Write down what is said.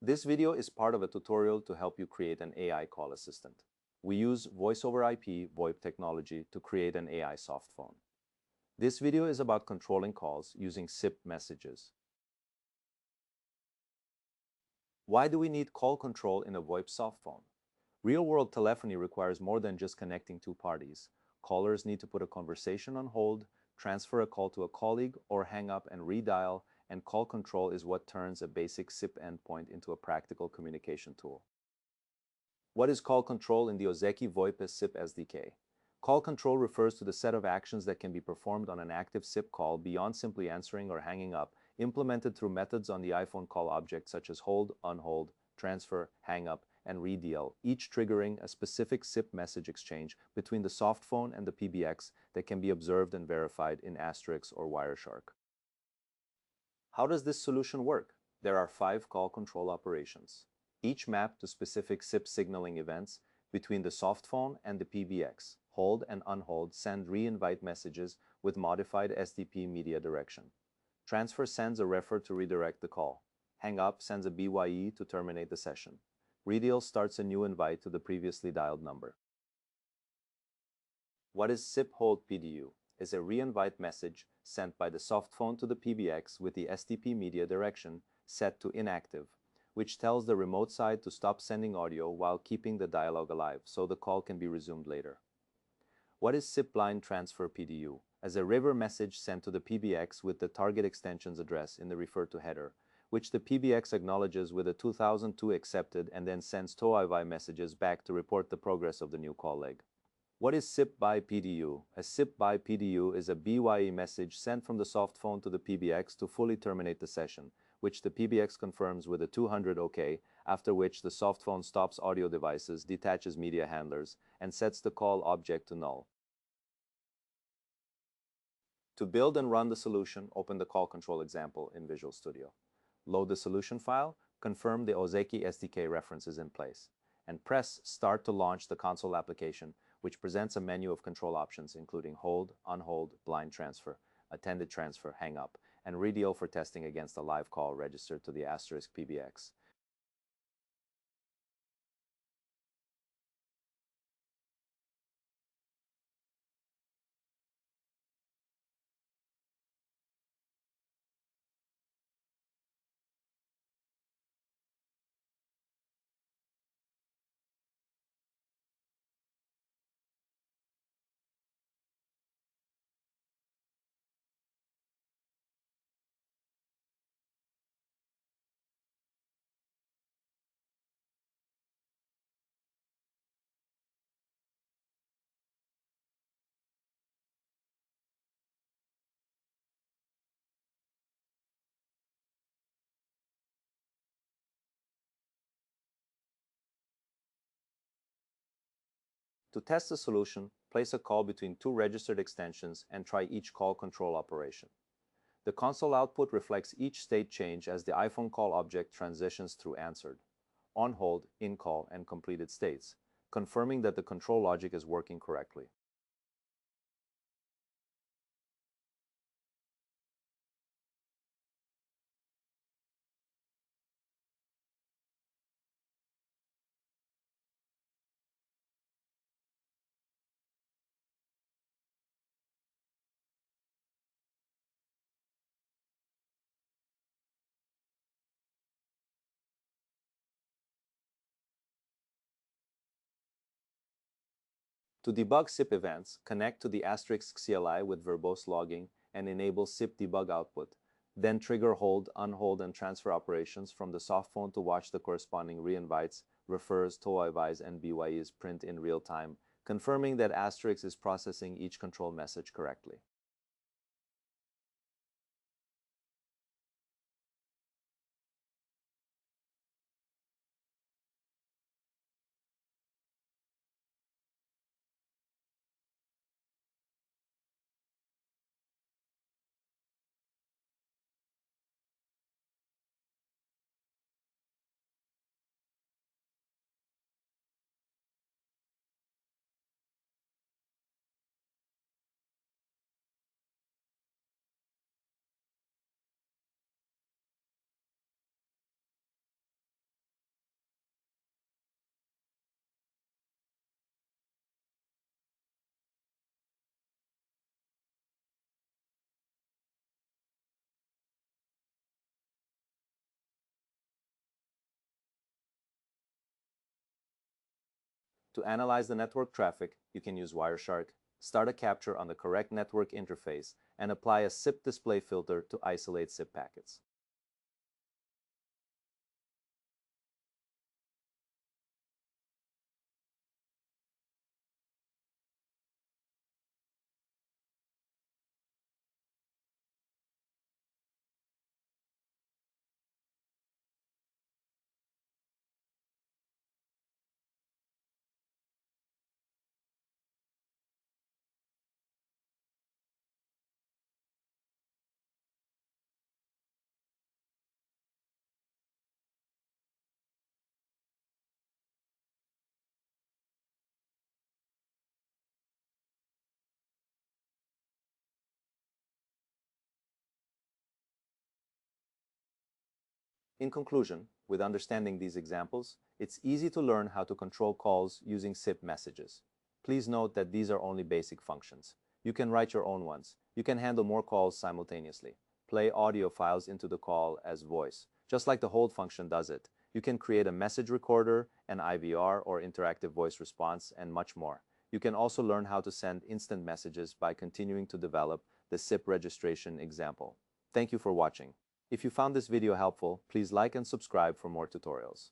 This video is part of a tutorial to help you create an AI call assistant. We use Voice over IP VoIP technology to create an AI soft phone. This video is about controlling calls using SIP messages. Why do we need call control in a VoIP soft phone? Real-world telephony requires more than just connecting two parties. Callers need to put a conversation on hold, transfer a call to a colleague, or hang up and redial, and call control is what turns a basic SIP endpoint into a practical communication tool. What is call control in the Ozeki VoIP SIP SDK? Call control refers to the set of actions that can be performed on an active SIP call beyond simply answering or hanging up, implemented through methods on the IPhoneCall object such as hold, unhold, transfer, hang up, and redial, each triggering a specific SIP message exchange between the Softphone and the PBX that can be observed and verified in Asterisk or Wireshark. How does this solution work? There are 5 call control operations, each mapped to specific SIP signaling events between the Softphone and the PBX. Hold and unhold send re-invite messages with modified SDP media direction. Transfer sends a refer to redirect the call. Hang up sends a BYE to terminate the session. Redial starts a new invite to the previously dialed number. What is SIP hold PDU? Is a re-invite message sent by the Softphone to the PBX with the SDP media direction set to inactive, which tells the remote side to stop sending audio while keeping the dialogue alive so the call can be resumed later. What is SIP blind transfer PDU? As a river message sent to the PBX with the target extension's address in the refer to header, which the PBX acknowledges with a 2002 accepted and then sends TOIVI messages back to report the progress of the new call leg. What is SIP by PDU? A SIP by PDU is a BYE message sent from the Softphone to the PBX to fully terminate the session, which the PBX confirms with a 200 OK, after which the Softphone stops audio devices, detaches media handlers, and sets the call object to null. To build and run the solution, open the call control example in Visual Studio. Load the solution file, confirm the Ozeki SDK references in place, and press Start to launch the console application, which presents a menu of control options including hold, unhold, blind transfer, attended transfer, hang up, and redial for testing against a live call registered to the Asterisk PBX. To test the solution, place a call between 2 registered extensions and try each call control operation. The console output reflects each state change as the IPhoneCall object transitions through answered, on hold, in call, and completed states, confirming that the control logic is working correctly. To debug SIP events, connect to the Asterisk CLI with verbose logging and enable SIP debug output. Then trigger hold, unhold, and transfer operations from the Softphone to watch the corresponding re-invites, refers, TOIVIs, and BYEs print in real time, confirming that Asterisk is processing each control message correctly. To analyze the network traffic, you can use Wireshark, start a capture on the correct network interface, and apply a SIP display filter to isolate SIP packets. In conclusion, with understanding these examples, it's easy to learn how to control calls using SIP messages. Please note that these are only basic functions. You can write your own ones. You can handle more calls simultaneously. Play audio files into the call as voice, just like the hold function does it. You can create a message recorder, an IVR or interactive voice response, and much more. You can also learn how to send instant messages by continuing to develop the SIP registration example. Thank you for watching. If you found this video helpful, please like and subscribe for more tutorials.